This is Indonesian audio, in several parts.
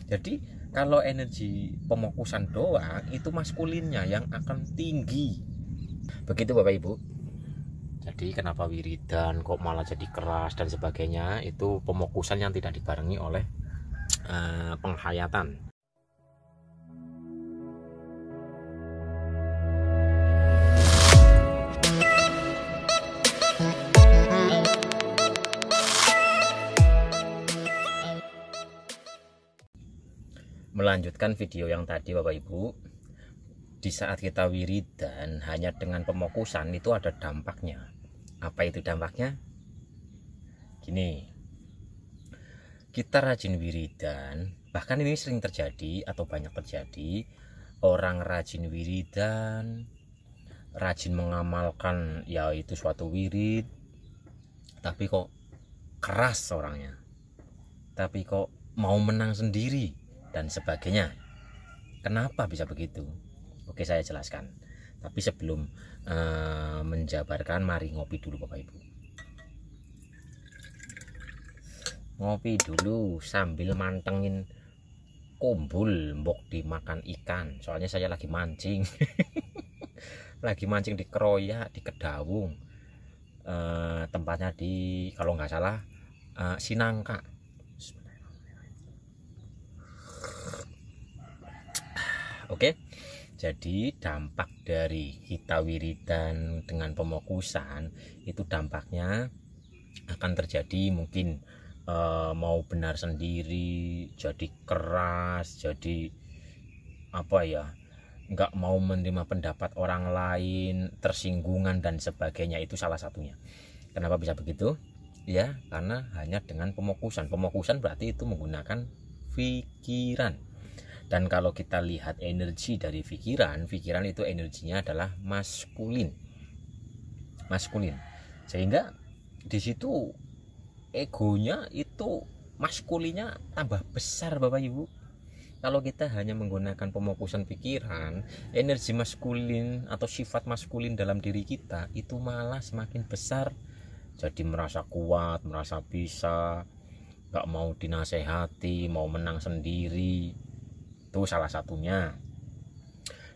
Jadi kalau energi pemokusan doang itu maskulinnya yang akan tinggi. Begitu Bapak Ibu. Jadi kenapa wiridan kok malah jadi keras dan sebagainya, itu pemokusan yang tidak dibarengi oleh penghayatan. Melanjutkan video yang tadi Bapak Ibu, di saat kita wiridan hanya dengan pemokusan itu ada dampaknya. Apa itu dampaknya? Gini, kita rajin wiridan, bahkan ini sering terjadi atau banyak terjadi, orang rajin wiridan, rajin mengamalkan yaitu suatu wirid, tapi kok keras orangnya, tapi kok mau menang sendiri dan sebagainya. Kenapa bisa begitu? Oke, saya jelaskan. Tapi sebelum menjabarkan, mari ngopi dulu Bapak Ibu. Ngopi dulu sambil mantengin kumbul mbok dimakan ikan. Soalnya saya lagi mancing. Lagi mancing di Keroyak, di Kedawung. Tempatnya di, kalau nggak salah, Sinangka. Oke, jadi dampak dari kita wiridan dengan pemokusan itu dampaknya akan terjadi mungkin mau benar sendiri, jadi keras, jadi apa ya, nggak mau menerima pendapat orang lain, tersinggungan dan sebagainya. Itu salah satunya. Kenapa bisa begitu? Ya, karena hanya dengan pemokusan. Pemokusan berarti itu menggunakan pikiran. Dan kalau kita lihat energi dari pikiran itu energinya adalah maskulin. Sehingga di situ egonya itu maskulinnya tambah besar Bapak Ibu. Kalau kita hanya menggunakan pemokusan pikiran, energi maskulin atau sifat maskulin dalam diri kita itu malah semakin besar. Jadi merasa kuat, merasa bisa, gak mau dinasehati, mau menang sendiri. Itu salah satunya.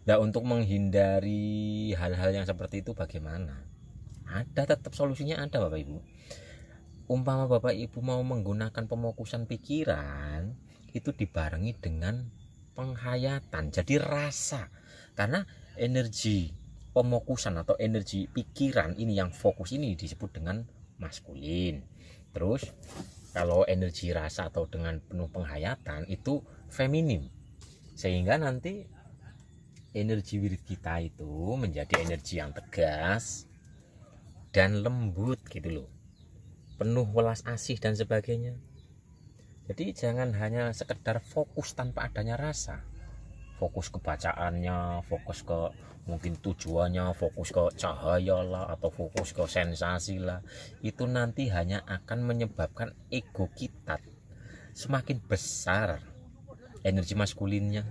Nah, untuk menghindari hal-hal yang seperti itu bagaimana? Ada, tetap solusinya ada Bapak Ibu. Umpama Bapak Ibu mau menggunakan pemokusan pikiran, itu dibarengi dengan penghayatan, jadi rasa. Karena energi pemokusan atau energi pikiran ini yang fokus ini disebut dengan maskulin. Terus kalau energi rasa atau dengan penuh penghayatan itu feminim. Sehingga nanti energi wirid kita itu menjadi energi yang tegas dan lembut gitu loh, penuh welas asih dan sebagainya. Jadi jangan hanya sekedar fokus tanpa adanya rasa, fokus ke bacaannya, fokus ke mungkin tujuannya, fokus ke cahaya lah, atau fokus ke sensasi lah. Itu nanti hanya akan menyebabkan ego kita semakin besar, energi maskulinnya,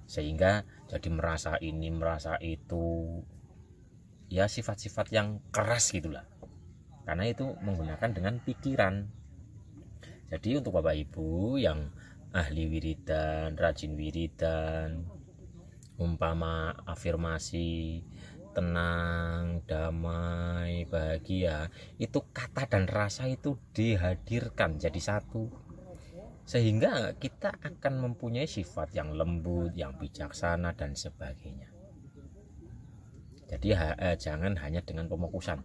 sehingga jadi merasa ini merasa itu, ya sifat-sifat yang keras gitulah, karena itu menggunakan dengan pikiran. Jadi untuk Bapak Ibu yang ahli wiridan, rajin wiridan, umpama afirmasi tenang, damai, bahagia, itu kata dan rasa itu dihadirkan jadi satu, sehingga kita akan mempunyai sifat yang lembut, yang bijaksana dan sebagainya. Jadi jangan hanya dengan pemokusan.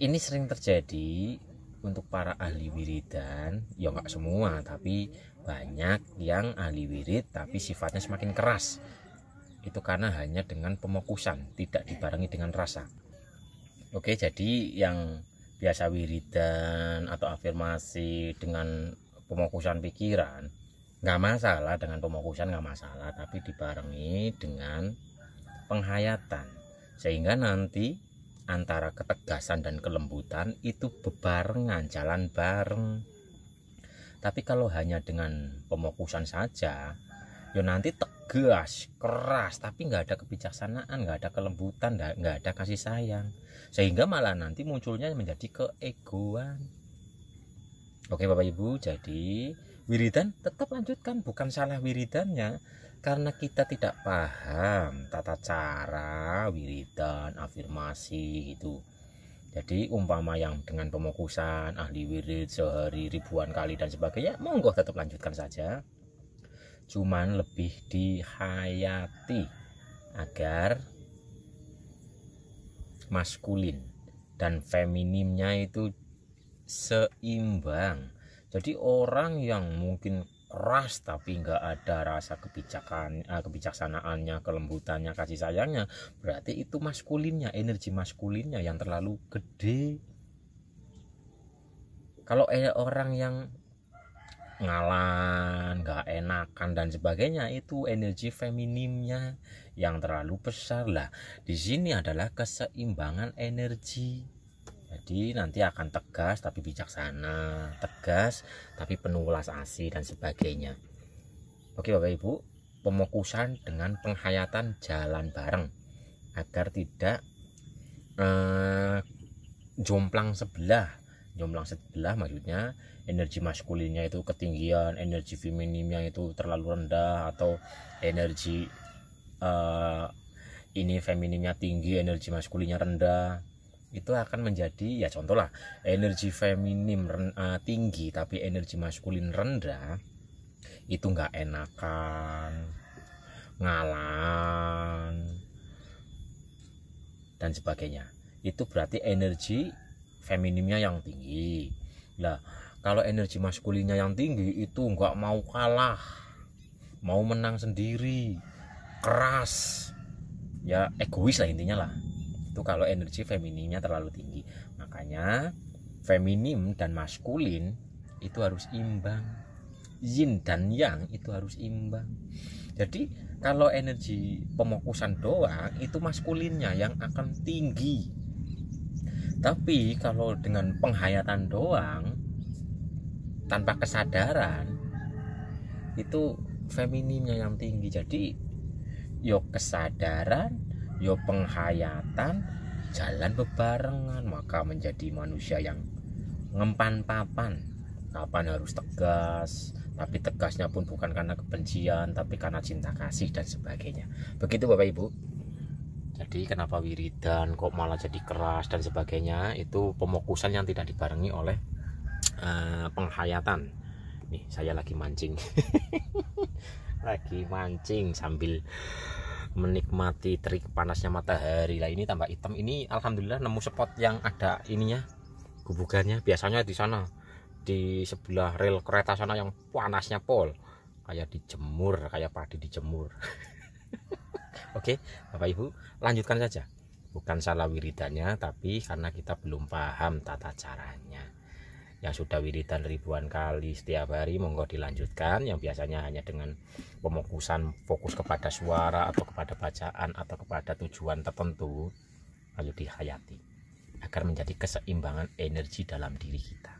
Ini sering terjadi untuk para ahli wiridan, ya nggak semua, tapi banyak yang ahli wirid tapi sifatnya semakin keras. Itu karena hanya dengan pemokusan, tidak dibarengi dengan rasa. Oke, jadi yang biasa wiridan atau afirmasi dengan pemokusan pikiran nggak masalah, dengan pemokusan nggak masalah, tapi dibarengi dengan penghayatan, sehingga nanti antara ketegasan dan kelembutan itu bebarengan, jalan bareng. Tapi kalau hanya dengan pemokusan saja, ya nanti tegas, keras, tapi nggak ada kebijaksanaan, nggak ada kelembutan, nggak ada kasih sayang, sehingga malah nanti munculnya menjadi keegoan. Oke Bapak Ibu, jadi wiridan tetap lanjutkan, bukan salah wiridannya, karena kita tidak paham tata cara wiridan, afirmasi gitu. Jadi umpama yang dengan pemokusan ahli wirid sehari ribuan kali dan sebagainya, monggo tetap lanjutkan saja, cuman lebih dihayati agar maskulin dan feminimnya itu seimbang. Jadi orang yang mungkin keras tapi nggak ada rasa kebijaksanaannya, kelembutannya, kasih sayangnya, berarti itu maskulinnya, energi maskulinnya yang terlalu gede. Kalau orang yang ngalah, nggak enakan dan sebagainya, itu energi feminimnya yang terlalu besar. Lah di sini adalah keseimbangan energi. Jadi nanti akan tegas tapi bijaksana, tegas tapi penuh welas asih dan sebagainya. Oke Bapak Ibu, pemokusan dengan penghayatan jalan bareng agar tidak jomplang sebelah. Jomplang sebelah maksudnya energi maskulinnya itu ketinggian, energi feminimnya itu terlalu rendah, atau energi ini feminimnya tinggi, energi maskulinnya rendah. Itu akan menjadi, ya contoh lah, energi feminim tinggi tapi energi maskulin rendah, itu nggak enakan, ngalah dan sebagainya. Itu berarti energi feminimnya yang tinggi. Lah kalau energi maskulinnya yang tinggi itu nggak mau kalah, mau menang sendiri, keras, ya egois lah intinya lah. Itu kalau energi femininnya terlalu tinggi. Makanya feminim dan maskulin itu harus imbang, yin dan yang itu harus imbang. Jadi kalau energi pemokusan doang itu maskulinnya yang akan tinggi, tapi kalau dengan penghayatan doang tanpa kesadaran itu feminimnya yang tinggi. Jadi yo kesadaran, yo penghayatan jalan bebarengan, maka menjadi manusia yang ngempan papan. Kapan harus tegas, tapi tegasnya pun bukan karena kebencian tapi karena cinta kasih dan sebagainya. Begitu Bapak Ibu. Jadi kenapa wiridan kok malah jadi keras dan sebagainya, itu pemokusan yang tidak dibarengi oleh penghayatan. Nih saya lagi mancing lagi mancing sambil menikmati terik panasnya matahari. Lah ini tambah hitam ini, alhamdulillah nemu spot yang ada ininya, gubugannya. Biasanya di sana di sebelah rel kereta sana yang panasnya pol, kayak dijemur, kayak padi dijemur. Oke Bapak Ibu, lanjutkan saja. Bukan salah wiridannya, tapi karena kita belum paham tata caranya. Yang sudah wiridan ribuan kali setiap hari, monggo dilanjutkan. Yang biasanya hanya dengan pemokusan fokus kepada suara atau kepada bacaan atau kepada tujuan tertentu, lalu dihayati agar menjadi keseimbangan energi dalam diri kita.